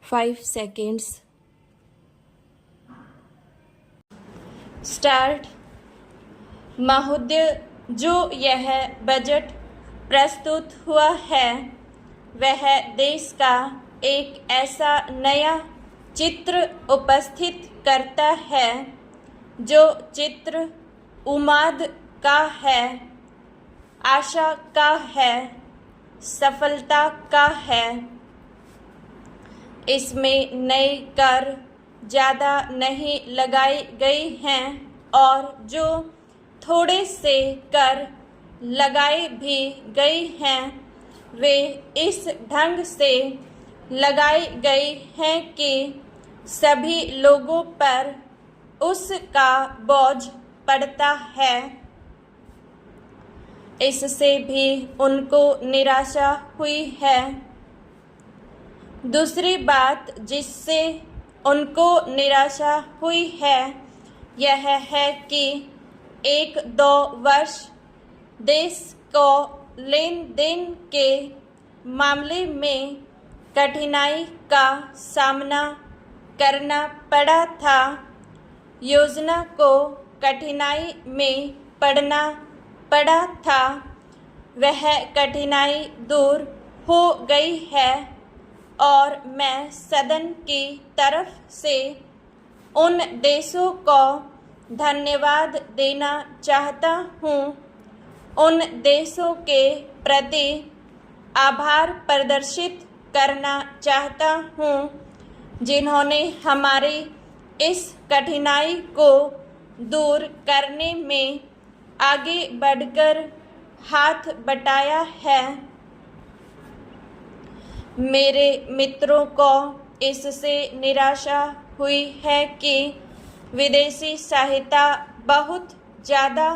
5 seconds. Start. महोदय, जो यह बजट प्रस्तुत हुआ है वह देश का एक ऐसा नया चित्र उपस्थित करता है जो चित्र उम्मीद का है, आशा का है, सफलता का है। इसमें नए कर ज़्यादा नहीं लगाई गई हैं और जो थोड़े से कर लगाई भी गई हैं वे इस ढंग से लगाई गई हैं कि सभी लोगों पर उसका बोझ पड़ता है। इससे भी उनको निराशा हुई है। दूसरी बात जिससे उनको निराशा हुई है यह है कि 1-2 वर्ष देश को लेन देन के मामले में कठिनाई का सामना करना पड़ा था। योजना को कठिनाई में पड़ना पड़ा था, वह कठिनाई दूर हो गई है और मैं सदन की तरफ से उन देशों को धन्यवाद देना चाहता हूँ, उन देशों के प्रति आभार प्रदर्शित करना चाहता हूँ जिन्होंने हमारी इस कठिनाई को दूर करने में आगे बढ़कर हाथ बटाया है। मेरे मित्रों को इससे निराशा हुई है कि विदेशी सहायता बहुत ज़्यादा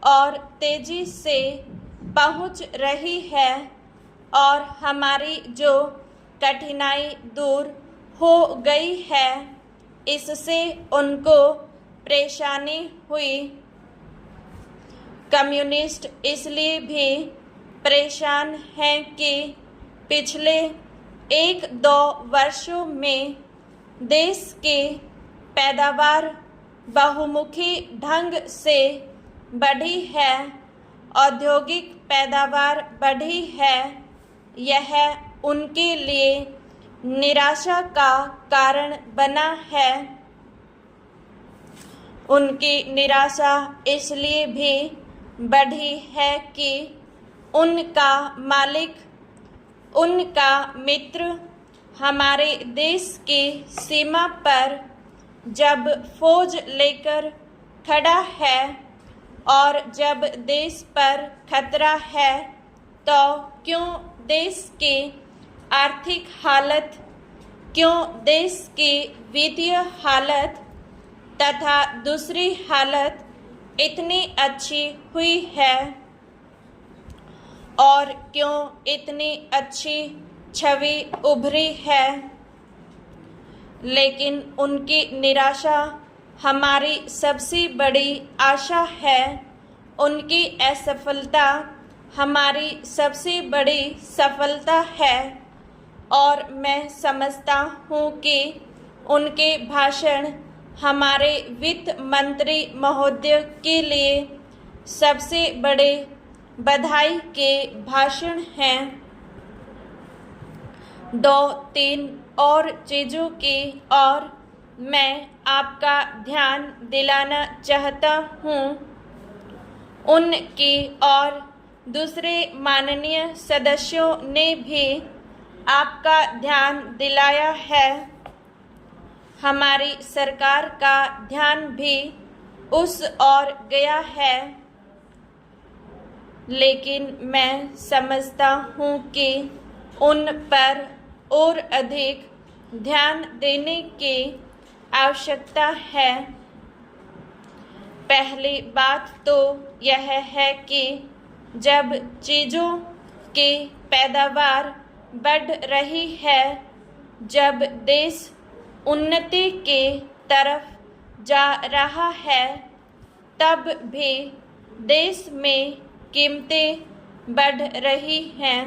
और तेज़ी से पहुंच रही है और हमारी जो कठिनाई दूर हो गई है इससे उनको परेशानी हुई। कम्युनिस्ट इसलिए भी परेशान हैं कि पिछले 1-2 वर्षों में देश की पैदावार बहुमुखी ढंग से बढ़ी है, औद्योगिक पैदावार बढ़ी है। यह उनके लिए निराशा का कारण बना है। उनकी निराशा इसलिए भी बढ़ी है कि उनका मालिक, उनका मित्र हमारे देश की सीमा पर जब फौज लेकर खड़ा है और जब देश पर खतरा है तो क्यों देश की आर्थिक हालत, क्यों देश की वित्तीय हालत तथा दूसरी हालत इतनी अच्छी हुई है और क्यों इतनी अच्छी छवि उभरी है। लेकिन उनकी निराशा हमारी सबसे बड़ी आशा है, उनकी असफलता हमारी सबसे बड़ी सफलता है और मैं समझता हूँ कि उनके भाषण हमारे वित्त मंत्री महोदय के लिए सबसे बड़े बधाई के भाषण हैं। 2-3 और चीज़ों की और मैं आपका ध्यान दिलाना चाहता हूँ। उनकी और दूसरे माननीय सदस्यों ने भी आपका ध्यान दिलाया है। हमारी सरकार का ध्यान भी उस ओर गया है, लेकिन मैं समझता हूँ कि उन पर और अधिक ध्यान देने की आवश्यकता है। पहली बात तो यह है कि जब चीज़ों की पैदावार बढ़ रही है, जब देश उन्नति की तरफ जा रहा है, तब भी देश में कीमतें बढ़ रही हैं।